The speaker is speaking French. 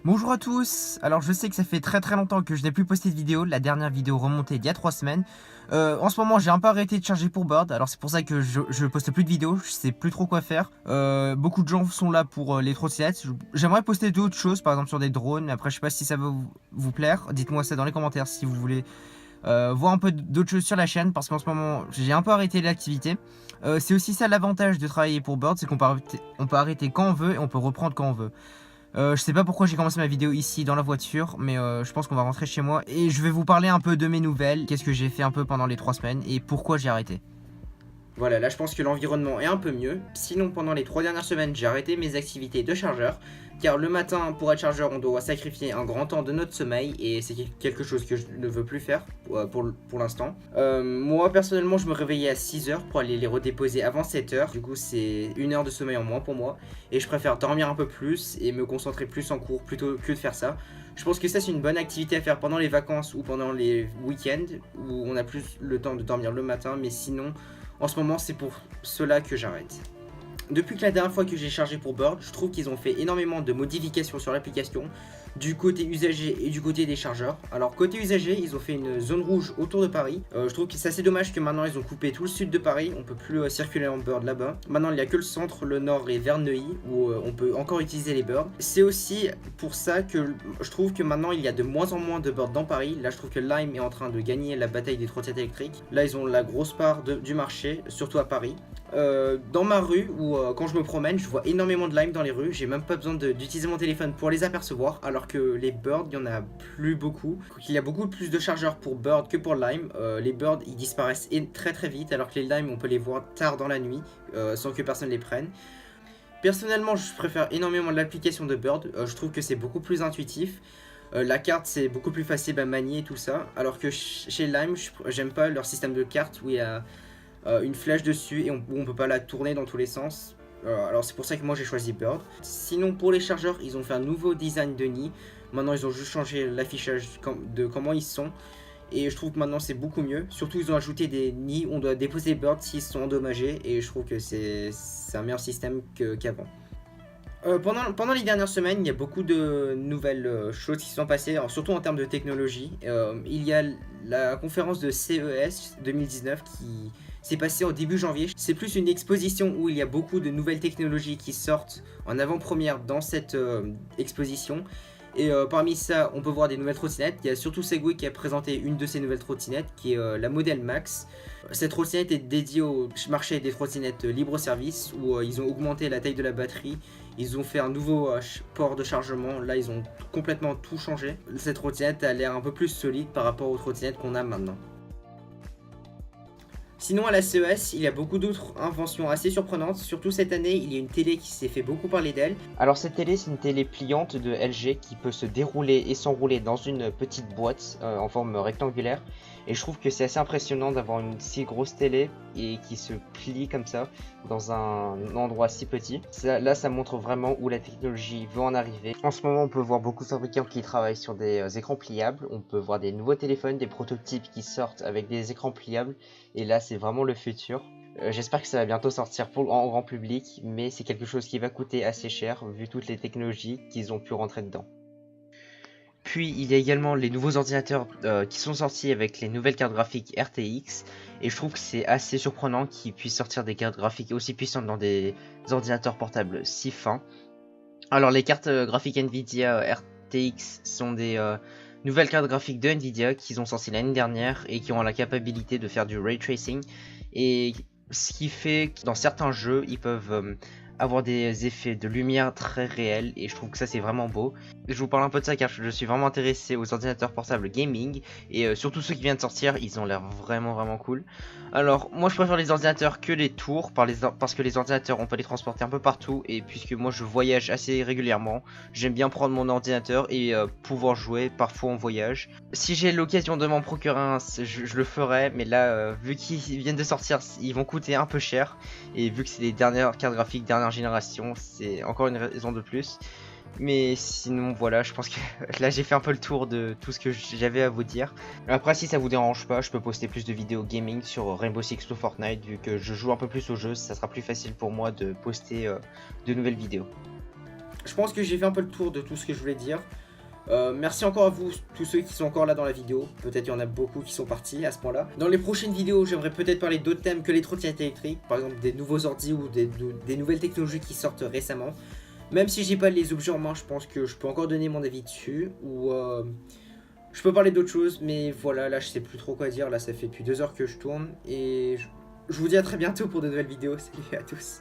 Bonjour à tous. Alors je sais que ça fait très longtemps que je n'ai plus posté de vidéo. La dernière vidéo remontée il y a 3 semaines. En ce moment j'ai un peu arrêté de charger pour Bird. Alors c'est pour ça que je poste plus de vidéos. Je sais plus trop quoi faire. Beaucoup de gens sont là pour les trottinettes. J'aimerais poster d'autres choses, par exemple sur des drones. Mais après je sais pas si ça va vous plaire. Dites-moi ça dans les commentaires si vous voulez voir un peu d'autres choses sur la chaîne. Parce qu'en ce moment j'ai un peu arrêté l'activité. C'est aussi ça l'avantage de travailler pour Bird. C'est qu'on peut arrêter quand on veut et on peut reprendre quand on veut. Je sais pas pourquoi j'ai commencé ma vidéo ici dans la voiture, mais je pense qu'on va rentrer chez moi et je vais vous parler un peu de mes nouvelles, qu'est-ce que j'ai fait un peu pendant les 3 semaines et pourquoi j'ai arrêté. Voilà, là je pense que l'environnement est un peu mieux. Sinon, pendant les 3 dernières semaines, j'ai arrêté mes activités de chargeur. Car le matin, pour être chargeur, on doit sacrifier un grand temps de notre sommeil. Et c'est quelque chose que je ne veux plus faire pour l'instant. Moi, personnellement, je me réveillais à 6 heures pour aller les redéposer avant 7 heures. Du coup, c'est 1 heure de sommeil en moins pour moi. Et je préfère dormir un peu plus et me concentrer plus en cours plutôt que de faire ça. Je pense que ça, c'est une bonne activité à faire pendant les vacances ou pendant les week-ends où on a plus le temps de dormir le matin. Mais sinon, en ce moment, c'est pour cela que j'arrête. Depuis que la dernière fois que j'ai chargé pour Bird, je trouve qu'ils ont fait énormément de modifications sur l'application, du côté usager et du côté des chargeurs. Alors côté usager, ils ont fait une zone rouge autour de Paris. Je trouve que c'est assez dommage que maintenant ils ont coupé tout le sud de Paris, on peut plus circuler en Bird là-bas. Maintenant il n'y a que le centre, le nord et vers Neuilly où on peut encore utiliser les Birds. C'est aussi pour ça que je trouve que maintenant il y a de moins en moins de Birds dans Paris. Là je trouve que Lime est en train de gagner la bataille des trottinettes électriques. Là ils ont la grosse part du marché, surtout à Paris. Dans ma rue ou quand je me promène, je vois énormément de Lime dans les rues. J'ai même pas besoin d'utiliser mon téléphone pour les apercevoir, alors que les Bird, il y en a plus beaucoup. Il y a beaucoup plus de chargeurs pour Bird que pour Lime. Les Bird, ils disparaissent très vite, alors que les Lime, on peut les voir tard dans la nuit sans que personne les prenne. Personnellement, je préfère énormément l'application de Bird. Je trouve que c'est beaucoup plus intuitif. La carte, c'est beaucoup plus facile à manier et tout ça, alors que chez Lime, j'aime pas leur système de carte où il y a une flèche dessus et où on peut pas la tourner dans tous les sens. Alors c'est pour ça que moi j'ai choisi Bird. Sinon pour les chargeurs, ils ont fait un nouveau design de nid. Maintenant ils ont juste changé l'affichage de comment ils sont. Et je trouve que maintenant c'est beaucoup mieux. Surtout ils ont ajouté des nids où on doit déposer Bird s'ils sont endommagés. Et je trouve que c'est un meilleur système qu'avant. Pendant les dernières semaines, il y a beaucoup de nouvelles choses qui se sont passées, surtout en termes de technologie. Il y a la conférence de CES 2019 qui s'est passée en début janvier. C'est plus une exposition où il y a beaucoup de nouvelles technologies qui sortent en avant-première dans cette exposition. Et parmi ça, on peut voir des nouvelles trottinettes. Il y a surtout Segway qui a présenté une de ces nouvelles trottinettes, qui est la Model Max. Cette trottinette est dédiée au marché des trottinettes libre-service, où ils ont augmenté la taille de la batterie. Ils ont fait un nouveau port de chargement. Là, ils ont complètement tout changé. Cette trottinette a l'air un peu plus solide par rapport aux trottinettes qu'on a maintenant. Sinon, à la CES, il y a beaucoup d'autres inventions assez surprenantes. Surtout cette année, il y a une télé qui s'est fait beaucoup parler d'elle. Alors cette télé, c'est une télé pliante de LG qui peut se dérouler et s'enrouler dans une petite boîte en forme rectangulaire. Et je trouve que c'est assez impressionnant d'avoir une si grosse télé et qui se plie comme ça dans un endroit si petit. Là, ça montre vraiment où la technologie veut en arriver. En ce moment, on peut voir beaucoup de fabricants qui travaillent sur des écrans pliables. On peut voir des nouveaux téléphones, des prototypes qui sortent avec des écrans pliables. Et là, c'est vraiment le futur. J'espère que ça va bientôt sortir en grand public, mais c'est quelque chose qui va coûter assez cher vu toutes les technologies qu'ils ont pu rentrer dedans. Puis il y a également les nouveaux ordinateurs qui sont sortis avec les nouvelles cartes graphiques RTX, et je trouve que c'est assez surprenant qu'ils puissent sortir des cartes graphiques aussi puissantes dans des ordinateurs portables si fins. Alors les cartes graphiques Nvidia RTX sont des nouvelles cartes graphiques de Nvidia qu'ils ont sorties l'année dernière et qui ont la capacité de faire du ray tracing, et ce qui fait que dans certains jeux ils peuvent avoir des effets de lumière très réels, et je trouve que ça c'est vraiment beau. Je vous parle un peu de ça car je suis vraiment intéressé aux ordinateurs portables gaming, et surtout ceux qui viennent de sortir, ils ont l'air vraiment cool. Alors moi je préfère les ordinateurs que les tours parce que les ordinateurs on peut les transporter un peu partout, et puisque moi je voyage assez régulièrement, j'aime bien prendre mon ordinateur et pouvoir jouer parfois en voyage. Si j'ai l'occasion de m'en procurer un, je le ferai, mais là vu qu'ils viennent de sortir, ils vont coûter un peu cher, et vu que c'est les dernières cartes graphiques dernière génération, c'est encore une raison de plus. Mais sinon voilà, je pense que là j'ai fait un peu le tour de tout ce que j'avais à vous dire. Après, si ça vous dérange pas, je peux poster plus de vidéos gaming sur Rainbow Six ou Fortnite. Vu que je joue un peu plus au jeu, ça sera plus facile pour moi de poster de nouvelles vidéos. je pense que j'ai fait un peu le tour de tout ce que je voulais dire. Merci encore à vous, tous ceux qui sont encore là dans la vidéo. Peut-être il y en a beaucoup qui sont partis à ce point-là. Dans les prochaines vidéos, j'aimerais peut-être parler d'autres thèmes que les trottinettes électriques. Par exemple, des nouveaux ordi ou des nouvelles technologies qui sortent récemment. Même si j'ai pas les objets en main, je pense que je peux encore donner mon avis dessus. Ou je peux parler d'autres choses. Mais voilà, là je sais plus trop quoi dire. Là ça fait depuis 2 heures que je tourne. Et je vous dis à très bientôt pour de nouvelles vidéos. Salut à tous.